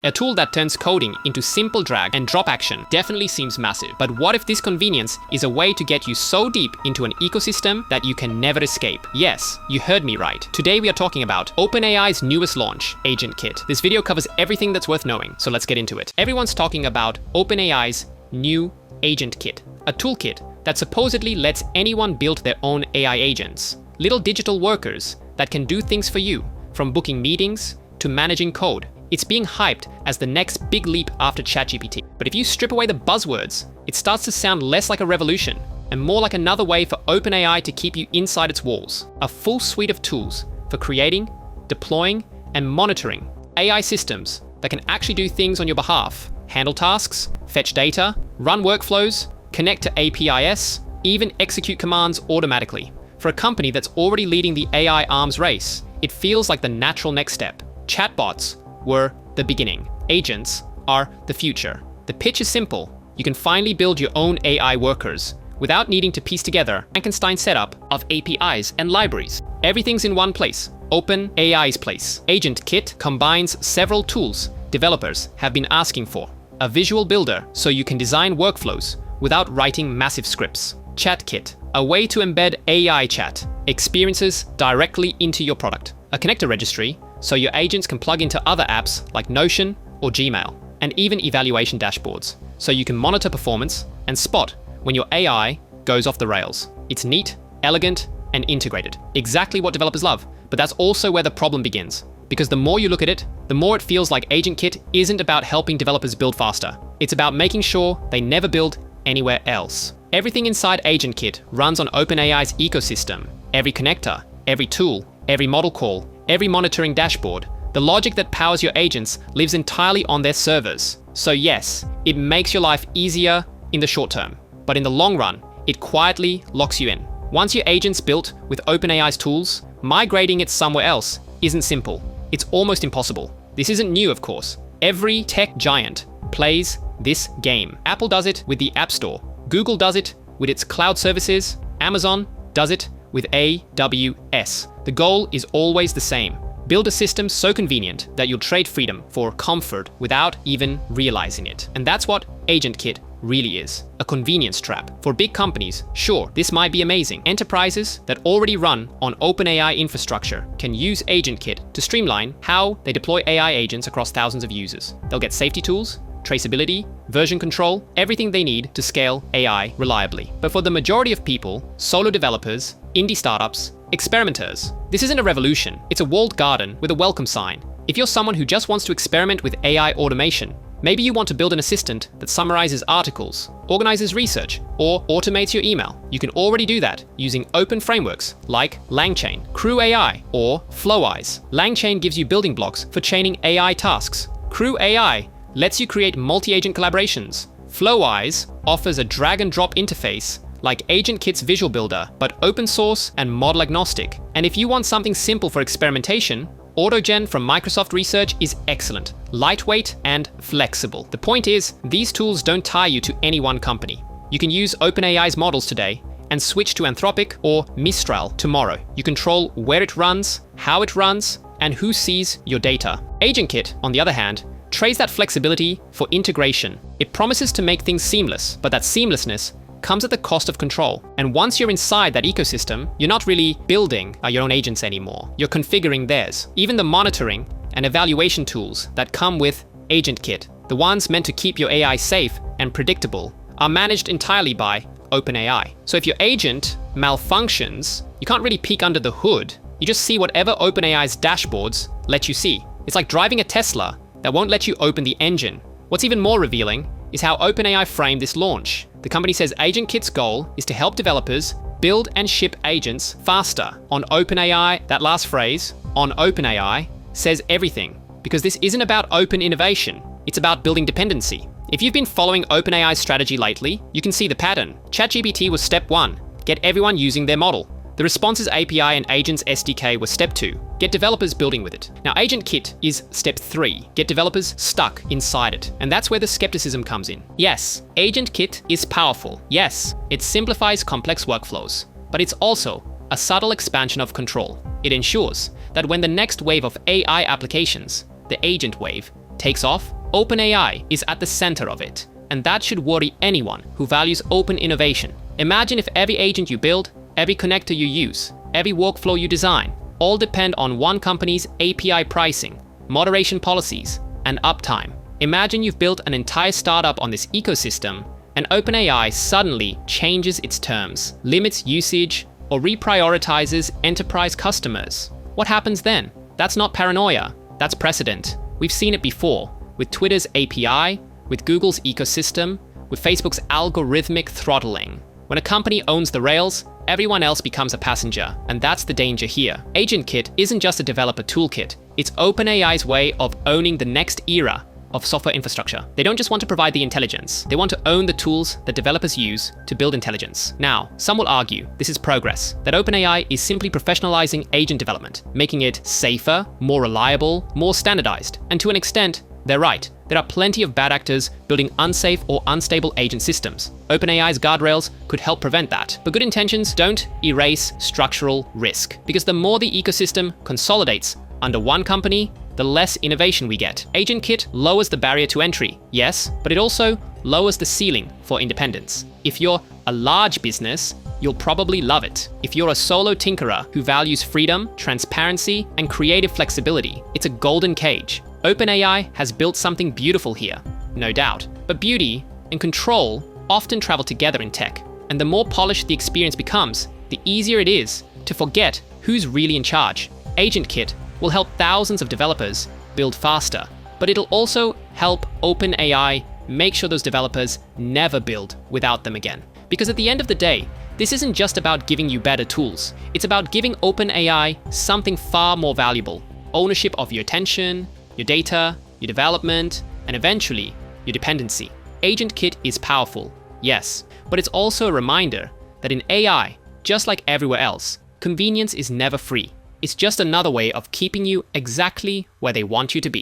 A tool that turns coding into simple drag and drop action definitely seems massive. But what if this convenience is a way to get you so deep into an ecosystem that you can never escape? Yes, you heard me right. Today we are talking about OpenAI's newest launch, Agentkit. This video covers everything that's worth knowing, so let's get into it. Everyone's talking about OpenAI's new Agentkit, a toolkit that supposedly lets anyone build their own AI agents. Little digital workers that can do things for you, from booking meetings to managing code. It's being hyped as the next big leap after ChatGPT. But if you strip away the buzzwords, it starts to sound less like a revolution and more like another way for OpenAI to keep you inside its walls. A full suite of tools for creating, deploying, and monitoring AI systems that can actually do things on your behalf, handle tasks, fetch data, run workflows, connect to APIs, even execute commands automatically. For a company that's already leading the AI arms race, it feels like the natural next step. Chatbots were the beginning. Agents are the future. The pitch is simple. You can finally build your own AI workers without needing to piece together Frankenstein setup of APIs and libraries. Everything's in one place, OpenAI's place. Agentkit combines several tools developers have been asking for. A visual builder so you can design workflows without writing massive scripts. ChatKit, a way to embed AI chat experiences directly into your product. A connector registry so your agents can plug into other apps like Notion or Gmail, and even evaluation dashboards, so you can monitor performance and spot when your AI goes off the rails. It's neat, elegant, and integrated. Exactly what developers love, but that's also where the problem begins. Because the more you look at it, the more it feels like Agentkit isn't about helping developers build faster. It's about making sure they never build anywhere else. Everything inside Agentkit runs on OpenAI's ecosystem. Every connector, every tool, every model call, every monitoring dashboard, the logic that powers your agents lives entirely on their servers. So yes, it makes your life easier in the short term, but in the long run, it quietly locks you in. Once your agent's built with OpenAI's tools, migrating it somewhere else isn't simple. It's almost impossible. This isn't new, of course. Every tech giant plays this game. Apple does it with the App Store. Google does it with its cloud services. Amazon does it with AWS. The goal is always the same. Build a system so convenient that you'll trade freedom for comfort without even realizing it. And that's what Agentkit really is, a convenience trap. For big companies, sure, this might be amazing. Enterprises that already run on OpenAI infrastructure can use Agentkit to streamline how they deploy AI agents across thousands of users. They'll get safety tools, traceability, version control, everything they need to scale AI reliably. But for the majority of people, solo developers, indie startups, experimenters, this isn't a revolution, it's a walled garden with a welcome sign. If you're someone who just wants to experiment with AI automation, maybe you want to build an assistant that summarizes articles, organizes research, or automates your email, you can already do that using open frameworks like LangChain, Crew AI, or Floweyes. LangChain gives you building blocks for chaining AI tasks. Crew AI lets you create multi-agent collaborations. Floweyes offers a drag-and-drop interface like Agentkit's visual builder, but open source and model agnostic. And if you want something simple for experimentation, AutoGen from Microsoft Research is excellent, lightweight and flexible. The point is, these tools don't tie you to any one company. You can use OpenAI's models today and switch to Anthropic or Mistral tomorrow. You control where it runs, how it runs, and who sees your data. Agentkit, on the other hand, trades that flexibility for integration. It promises to make things seamless, but that seamlessness comes at the cost of control. And once you're inside that ecosystem, you're not really building your own agents anymore. You're configuring theirs. Even the monitoring and evaluation tools that come with Agentkit, the ones meant to keep your AI safe and predictable, are managed entirely by OpenAI. So if your agent malfunctions, you can't really peek under the hood. You just see whatever OpenAI's dashboards let you see. It's like driving a Tesla that won't let you open the engine. What's even more revealing is how OpenAI framed this launch. The company says Agentkit's goal is to help developers build and ship agents faster. On OpenAI, that last phrase, on OpenAI, says everything, because this isn't about open innovation, it's about building dependency. If you've been following OpenAI's strategy lately, you can see the pattern. ChatGPT was step 1, get everyone using their model. The Responses API and Agents SDK was step 2, get developers building with it. Now Agentkit is step 3, get developers stuck inside it. And that's where the skepticism comes in. Yes, Agentkit is powerful. Yes, it simplifies complex workflows, but it's also a subtle expansion of control. It ensures that when the next wave of AI applications, the agent wave, takes off, OpenAI is at the center of it. And that should worry anyone who values open innovation. Imagine if every agent you build, every connector you use, every workflow you design, all depend on one company's API pricing, moderation policies, and uptime. Imagine you've built an entire startup on this ecosystem, and OpenAI suddenly changes its terms, limits usage, or reprioritizes enterprise customers. What happens then? That's not paranoia, that's precedent. We've seen it before, with Twitter's API, with Google's ecosystem, with Facebook's algorithmic throttling. When a company owns the rails, everyone else becomes a passenger, and that's the danger here. Agentkit isn't just a developer toolkit, it's OpenAI's way of owning the next era of software infrastructure. They don't just want to provide the intelligence, they want to own the tools that developers use to build intelligence. Now, some will argue this is progress, that OpenAI is simply professionalizing agent development, making it safer, more reliable, more standardized. And to an extent, they're right. There are plenty of bad actors building unsafe or unstable agent systems. OpenAI's guardrails could help prevent that. But good intentions don't erase structural risk, because the more the ecosystem consolidates under one company, the less innovation we get. Agentkit lowers the barrier to entry, yes, but it also lowers the ceiling for independence. If you're a large business, you'll probably love it. If you're a solo tinkerer who values freedom, transparency, and creative flexibility, it's a golden cage. OpenAI has built something beautiful here, no doubt. But beauty and control often travel together in tech, and the more polished the experience becomes, the easier it is to forget who's really in charge. Agentkit will help thousands of developers build faster, but it'll also help OpenAI make sure those developers never build without them again. Because at the end of the day, this isn't just about giving you better tools, it's about giving OpenAI something far more valuable: ownership of your attention, your data, your development, and eventually, your dependency. Agentkit is powerful, yes, but it's also a reminder that in AI, just like everywhere else, convenience is never free. It's just another way of keeping you exactly where they want you to be.